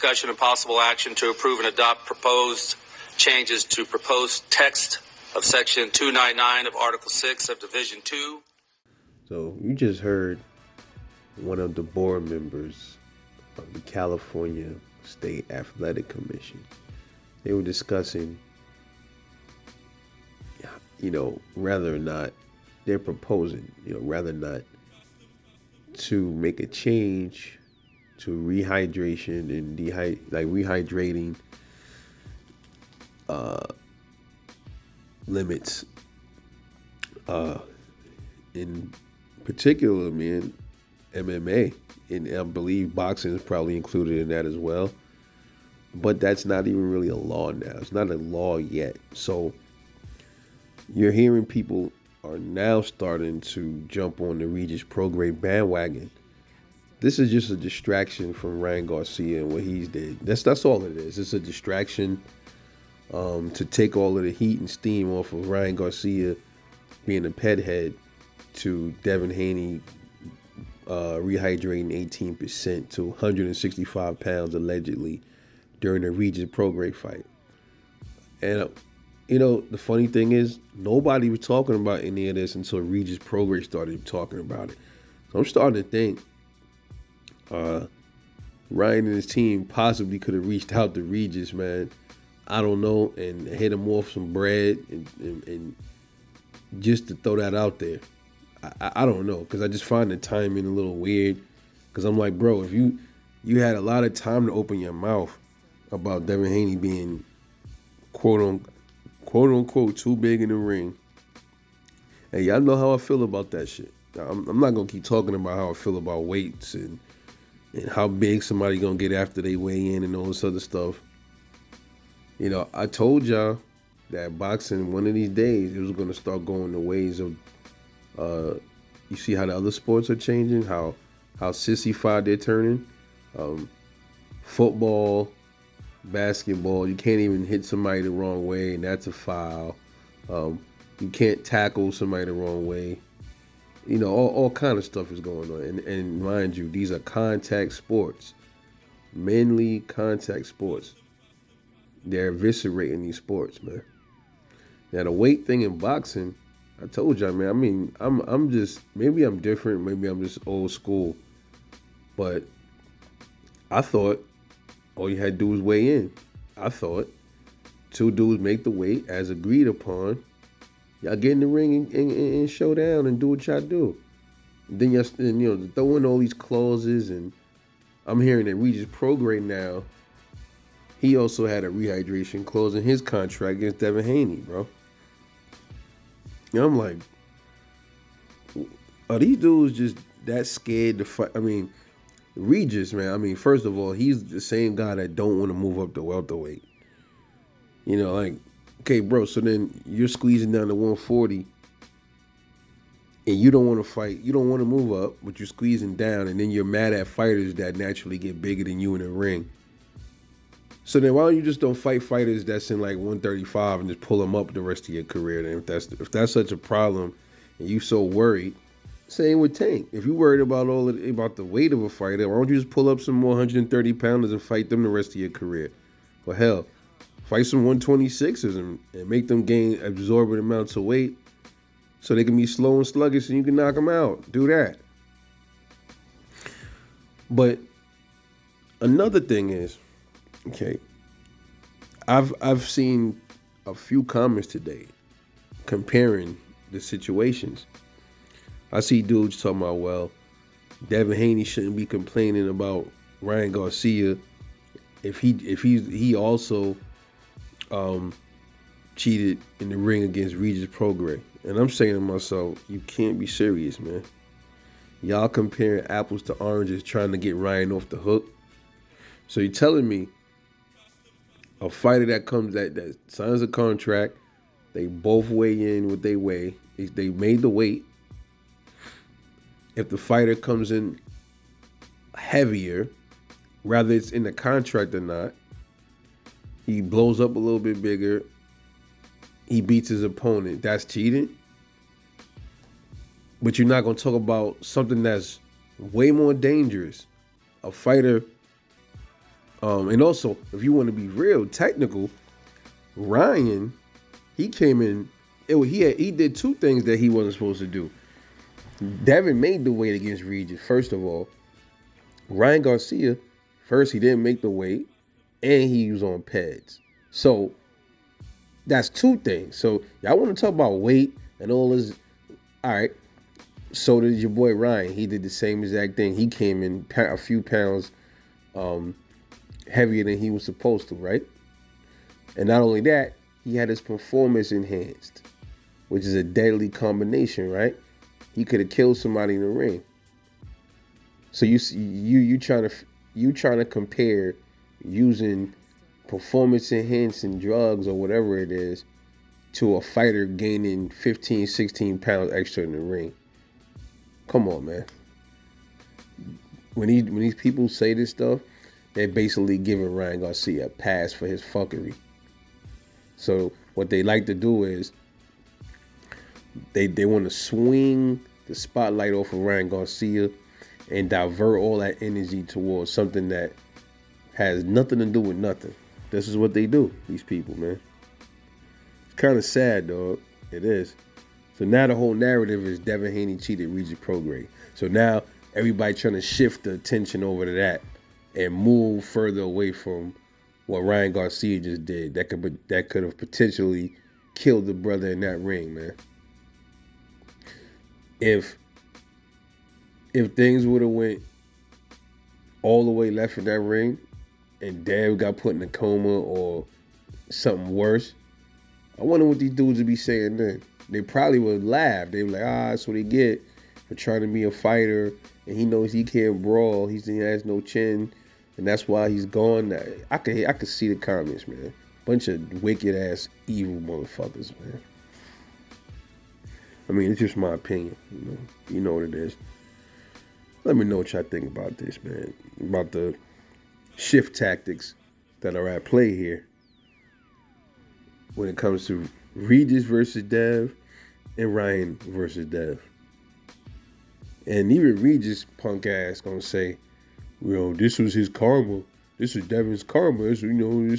discussion and possible action to approve and adopt proposed changes to proposed text of Section 299 of Article 6 of Division 2. So you just heard one of the board members of the California State Athletic Commission. They were discussing, rather or not, they're proposing, rather not to make a change to rehydration and rehydrating limits. In particular, man, MMA, and I believe boxing is probably included in that as well. But that's not even really a law now. It's not a law yet. So you're hearing people are now starting to jump on the Regis Prograis bandwagon. This is just a distraction from Ryan Garcia and what he's did. That's all it is. It's a distraction to take all of the heat and steam off of Ryan Garcia being a pet head to Devin Haney rehydrating 18% to 165 pounds allegedly during the Regis Prograis fight. And the funny thing is, nobody was talking about any of this until Regis Prograis started talking about it. So I'm starting to think Ryan and his team possibly could have reached out to Regis, man. I don't know, and hit him off some bread and just to throw that out there. I don't know, because I just find the timing a little weird. Because I'm like, bro, if you had a lot of time to open your mouth about Devin Haney being quote unquote too big in the ring, and y'all know how I feel about that shit. I'm not gonna keep talking about how I feel about weights and how big somebody gonna get after they weigh in and all this other stuff. I told y'all that boxing one of these days it was gonna start going the ways of you see how the other sports are changing, how sissified they're turning. Football, basketball, you can't even hit somebody the wrong way, and that's a foul. You can't tackle somebody the wrong way. All kind of stuff is going on. And mind you, these are contact sports, mainly contact sports. They're eviscerating these sports, man. Now the weight thing in boxing, I told y'all, man. I mean, I'm just, maybe I'm different, maybe I'm just old school, but I thought all you had to do was weigh in. I thought two dudes make the weight as agreed upon. Y'all get in the ring and show down and do what y'all do. Then y'all throw in all these clauses, and I'm hearing that Regis Prograis now, he also had a rehydration clause in his contract against Devin Haney, bro. I'm like, are these dudes just that scared to fight? I mean, Regis, man, first of all, he's the same guy that don't want to move up to welterweight. Okay, bro, so then you're squeezing down to 140 and you don't want to fight. You don't want to move up, but you're squeezing down, and then you're mad at fighters that naturally get bigger than you in the ring. So then why don't you just don't fight fighters that's in like 135 and just pull them up the rest of your career? Then if that's such a problem and you so worried, same with Tank. If you worried about about the weight of a fighter, why don't you just pull up some more 130 pounders and fight them the rest of your career? Well, hell, fight some 126ers and make them gain absorbent amounts of weight so they can be slow and sluggish and you can knock them out. Do that. But another thing is, okay, I've seen a few comments today comparing the situations. I see dudes talking about, well, Devin Haney shouldn't be complaining about Ryan Garcia if he also cheated in the ring against Regis Prograis. And I'm saying to myself, you can't be serious, man. Y'all comparing apples to oranges trying to get Ryan off the hook. So you're telling me a fighter that signs a contract, they both weigh in what they weigh, they made the weight. If the fighter comes in heavier, whether it's in the contract or not, he blows up a little bit bigger, he beats his opponent, that's cheating? But you're not going to talk about something that's way more dangerous. A fighter And also, if you want to be real technical, Ryan, he came in. He did two things that he wasn't supposed to do. Devin made the weight against Regis. First of all, Ryan Garcia, first he didn't make the weight, and he was on pads. So that's two things. So y'all want to talk about weight and all this? All right. So did your boy Ryan. He did the same exact thing. He came in a few pounds heavier than he was supposed to, right? And not only that, he had his performance enhanced, which is a deadly combination, right? He could have killed somebody in the ring. So you trying to compare using performance enhancing drugs or whatever it is to a fighter gaining 15, 16 pounds extra in the ring. Come on, man. When these people say this stuff, they're basically giving Ryan Garcia a pass for his fuckery. So what they like to do is they want to swing the spotlight off of Ryan Garcia and divert all that energy towards something that has nothing to do with nothing. This is what they do, these people, man. It's kind of sad, dog. It is. So now the whole narrative is Devin Haney cheated Regis Prograis. So now everybody trying to shift the attention over to that and move further away from what Ryan Garcia just did. That could have potentially killed the brother in that ring, man. If things would have went all the way left in that ring and Dev got put in a coma or something worse, I wonder what these dudes would be saying then. They probably would laugh. They were like, that's what he get for trying to be a fighter, and he knows he can't brawl. He has no chin, and that's why he's gone. I could see the comments, man. Bunch of wicked ass evil motherfuckers, man. I mean, it's just my opinion. You know what it is. Let me know what y'all think about this, man. About the shift tactics that are at play here when it comes to Regis versus Dev and Ryan versus Dev. And even Regis punk ass gonna say, this was his karma. This is Devin's karma. This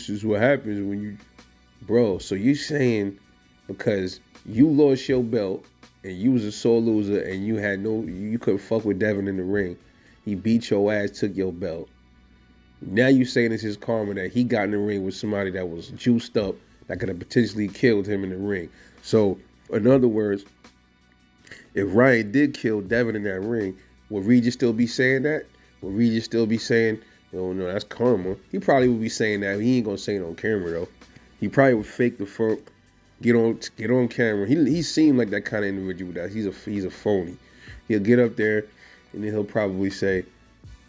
is what happens when you... Bro, so you saying because you lost your belt and you was a sore loser and you couldn't fuck with Devin in the ring. He beat your ass, took your belt. Now you saying it's his karma that he got in the ring with somebody that was juiced up that could have potentially killed him in the ring. So, in other words, if Ryan did kill Devin in that ring, would Regis still be saying that? Would Regis still be saying, no, that's karma? He probably would be saying that. He ain't gonna say it on camera though. He probably would fake the funk, get on camera. He seemed like that kind of individual. That he's a phony. He'll get up there and then he'll probably say,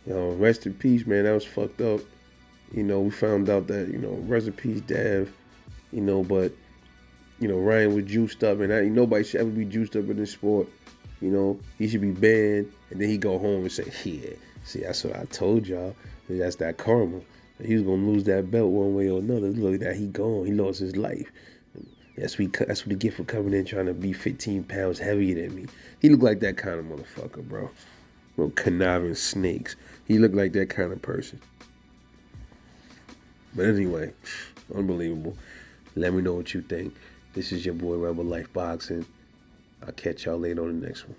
rest in peace, man. That was fucked up. We found out that rest in peace, Dev. But Ryan was juiced up, and nobody should ever be juiced up in this sport. He should be banned. And then he go home and say, yeah, see, that's what I told y'all. That's that karma. He was gonna lose that belt one way or another. Look at that, he gone. He lost his life. That's what he get for coming in trying to be 15 pounds heavier than me. He looked like that kind of motherfucker, bro. Little conniving snakes. He looked like that kind of person. But anyway, unbelievable. Let me know what you think. This is your boy Rebel Life Boxing. I'll catch y'all later on the next one.